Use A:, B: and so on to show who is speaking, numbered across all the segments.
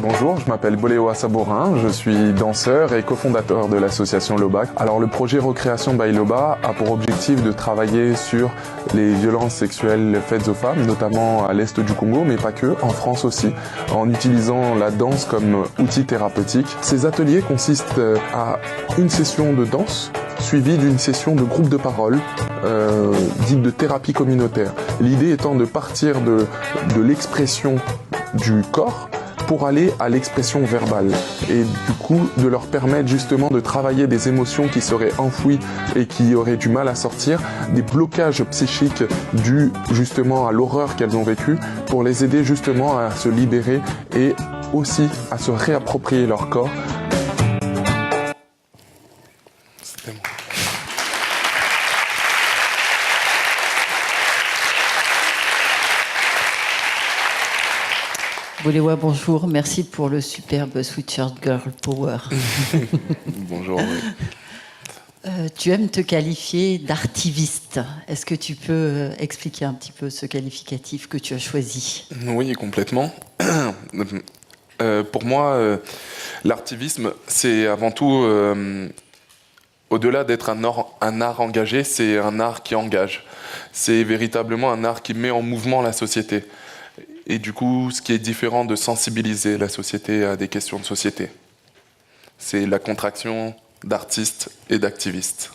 A: Bonjour, je m'appelle Boléoa Sabourin, je suis danseur et cofondateur de l'association Loba. Alors le projet Recréation by Loba a pour objectif de travailler sur les violences sexuelles faites aux femmes, notamment à l'est du Congo, mais pas que, en France aussi, en utilisant la danse comme outil thérapeutique. Ces ateliers consistent à une session de danse, suivie d'une session de groupe de parole, dite de thérapie communautaire. L'idée étant de partir de l'expression du corps pour aller à l'expression verbale et du coup de leur permettre justement de travailler des émotions qui seraient enfouies et qui auraient du mal à sortir, des blocages psychiques dus justement à l'horreur qu'elles ont vécue, pour les aider justement à se libérer et aussi à se réapproprier leur corps. C'était bon.
B: Boléoa, bonjour. Merci pour le superbe Sweatshirt Girl Power.
A: Bonjour. Oui.
B: Tu aimes te qualifier d'artiviste. Est-ce que tu peux expliquer un petit peu ce qualificatif que tu as choisi?
A: Oui, complètement. Pour moi, l'artivisme, c'est avant tout, au-delà d'être un art engagé, c'est un art qui engage. C'est véritablement un art qui met en mouvement la société. Et du coup, ce qui est différent de sensibiliser la société à des questions de société. C'est la contraction d'artistes et d'activistes.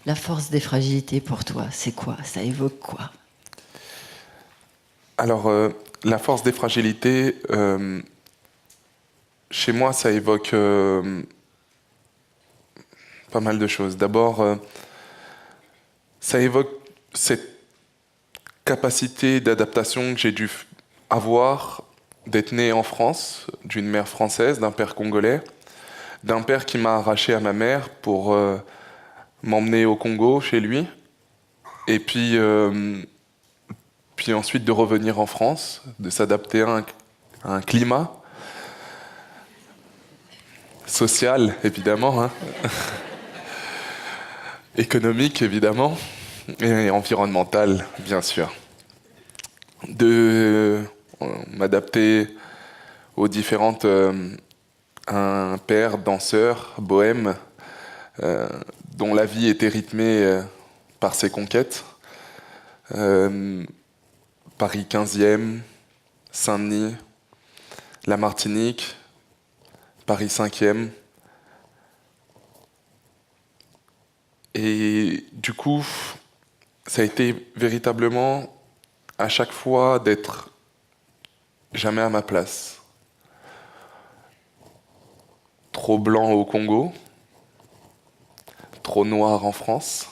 B: La force des fragilités pour toi, c'est quoi? Ça évoque quoi?
A: Alors, la force des fragilités, chez moi, ça évoque pas mal de choses. D'abord, ça évoque cette capacité d'adaptation que j'ai dû avoir, d'être né en France, d'une mère française, d'un père congolais, d'un père qui m'a arraché à ma mère pour m'emmener au Congo, chez lui, et puis ensuite de revenir en France, de s'adapter à un climat social, évidemment, hein. Économique, évidemment, et environnemental, bien sûr. De m'adapter aux différentes... un père danseur, bohème, dont la vie était rythmée par ses conquêtes. Paris 15e, Saint-Denis, la Martinique, Paris 5e. Et du coup, ça a été véritablement à chaque fois d'être jamais à ma place. Trop blanc au Congo, trop noir en France,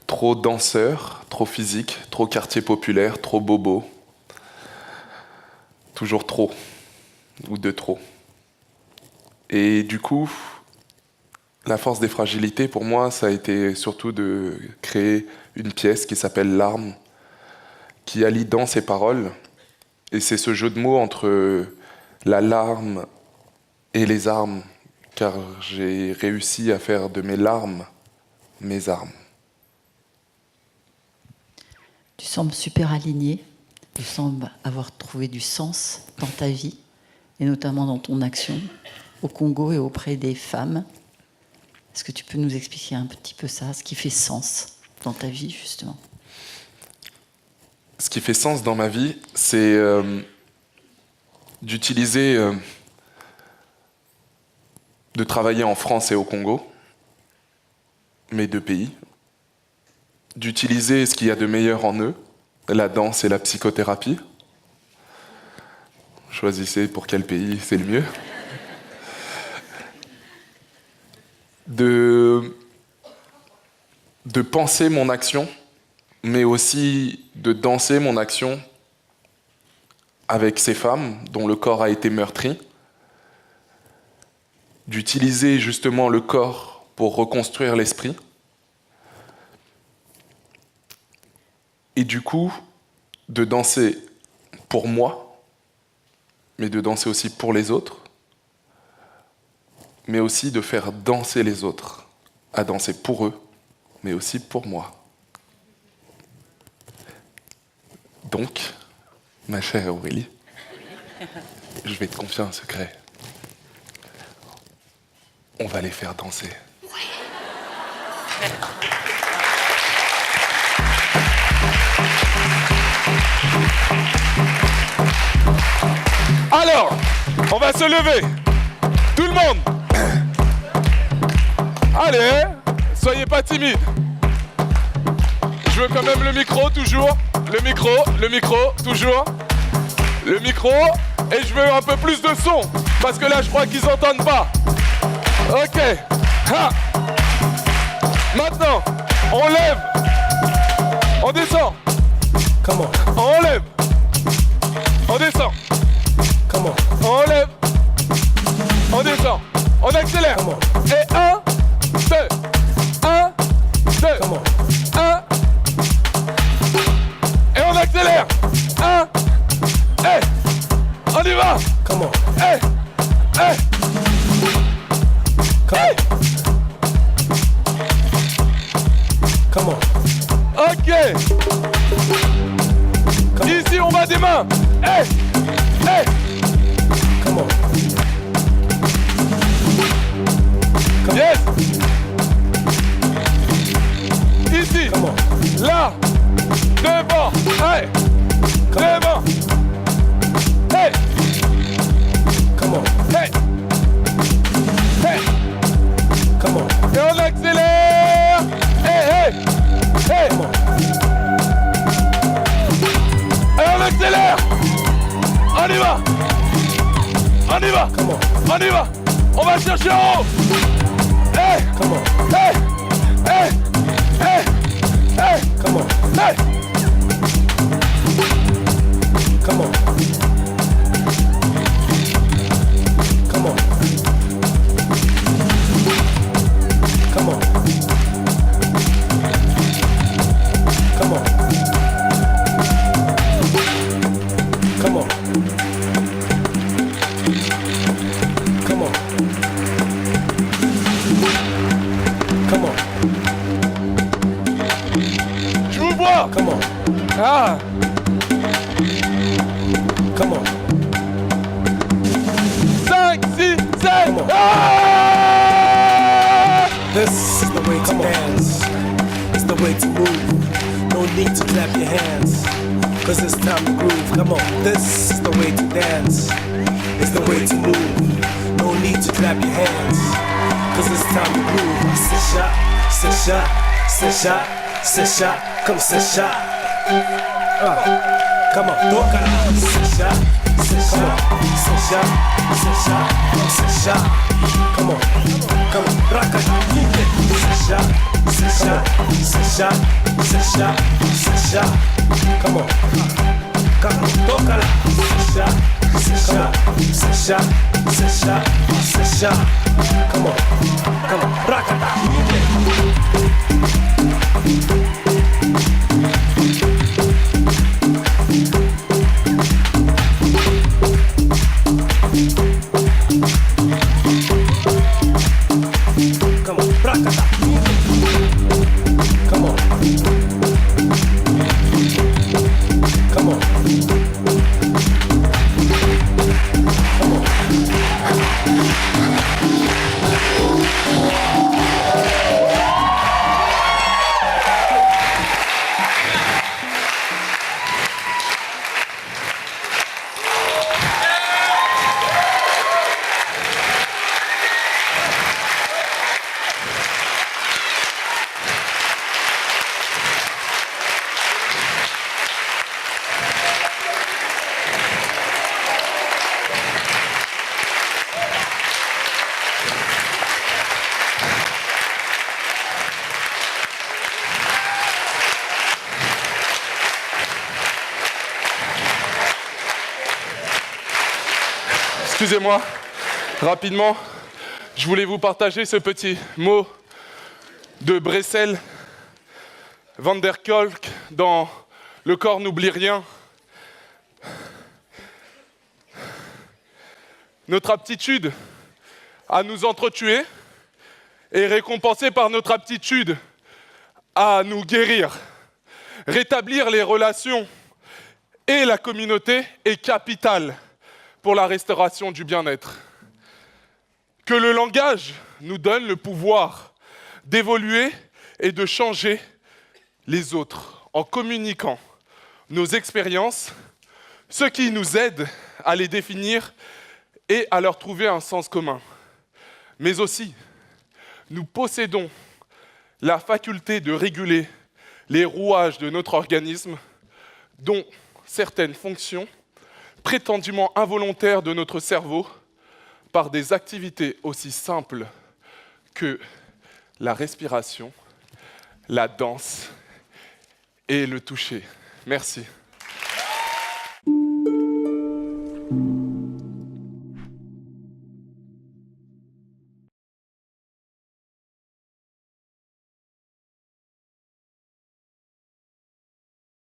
A: trop danseur, trop physique, trop quartier populaire, trop bobo. Toujours trop, ou de trop. Et du coup, la force des fragilités, pour moi, ça a été surtout de créer une pièce qui s'appelle Larmes, qui allie danse et parole. Et c'est ce jeu de mots entre la larme et les armes, car j'ai réussi à faire de mes larmes mes armes.
B: Tu sembles super aligné, tu sembles avoir trouvé du sens dans ta vie, et notamment dans ton action, au Congo et auprès des femmes. Est-ce que tu peux nous expliquer un petit peu ça, ce qui fait sens dans ta vie, justement?
A: Ce qui fait sens dans ma vie, c'est d'utiliser, de travailler en France et au Congo, mes deux pays, d'utiliser ce qu'il y a de meilleur en eux, la danse et la psychothérapie. Choisissez pour quel pays c'est le mieux. De penser mon action, mais aussi de danser mon action avec ces femmes dont le corps a été meurtri, d'utiliser justement le corps pour reconstruire l'esprit, et du coup, de danser pour moi, mais de danser aussi pour les autres, mais aussi de faire danser les autres, à danser pour eux, mais aussi pour moi. Donc, ma chère Aurélie, je vais te confier un secret. On va les faire danser. Alors, on va se lever. Tout le monde. Allez, soyez pas timides. Je veux quand même le micro, toujours. Le micro, toujours. Le micro. Et je veux un peu plus de son. Parce que là, je crois qu'ils n'entendent pas. Ok. Ha. Maintenant, on lève. On descend.
C: Come on.
A: On lève. On descend.
C: Come on.
A: On lève. On descend. On accélère.
C: Come on.
A: Et 1, 2. 1, 2.
C: Come on.
A: 1. Et on accélère. 1. Hey. On y va.
C: Come on.
A: Hey. Hey.
C: Come
A: Hey.
C: Come on.
A: Ok. Ici, on va des mains. Hey. Hey.
C: Come on.
A: Yes. Ici.
C: Come on.
A: Là. Devant. Hey. Devant. Hey.
C: Come on.
A: Hey. Hey.
C: Come on.
A: Et on accélère. Hey, hey. Hey.
C: Come on.
A: Et on accélère. On y va. On y va.
C: Come on.
A: On y va. On va chercher en haut. Hey.
C: Come on.
A: Hey. Hey. Hey. Hey.
C: Come on.
A: Hey.
C: Come on. Come on. Come on. Come on. Come on. Come on. Come on.
A: Je vous vois.
C: Come on.
A: Ah.
C: Come on.
A: 5, 6, 7.
C: Come on.
A: Ah.
C: This is the way to dance. It's the way to move. No need to clap your hands. Cause it's time to groove. Come on. This is the way to dance. It's the way to move. No need to clap your hands. Cause it's time to groove. C'est chat, c'est chat, c'est chat, c'est chat. Comme c'est chat. Come on. Tócala. C'est chat, c'est chat, c'est chat, c'est chat, c'est chat. Come on. Come on. Rakata. C'est chat, c'est chat, c'est chat, c'est chat, c'est chat. Come on. Come on. Tócala. C'est chat, c'est chat, c'est chat, c'est chat, c'est chat. Come on. Come on. Rakata. Come on, rakata. Come on. Come on. Come on.
A: Excusez-moi, rapidement, je voulais vous partager ce petit mot de Bressel, Van der Kolk, dans Le corps n'oublie rien. Notre aptitude à nous entretuer est récompensée par notre aptitude à nous guérir. Rétablir les relations et la communauté est capital pour la restauration du bien-être. Que le langage nous donne le pouvoir d'évoluer et de changer les autres en communiquant nos expériences, ce qui nous aide à les définir et à leur trouver un sens commun. Mais aussi, nous possédons la faculté de réguler les rouages de notre organisme, dont certaines fonctions prétendument involontaires de notre cerveau, par des activités aussi simples que la respiration, la danse et le toucher. Merci.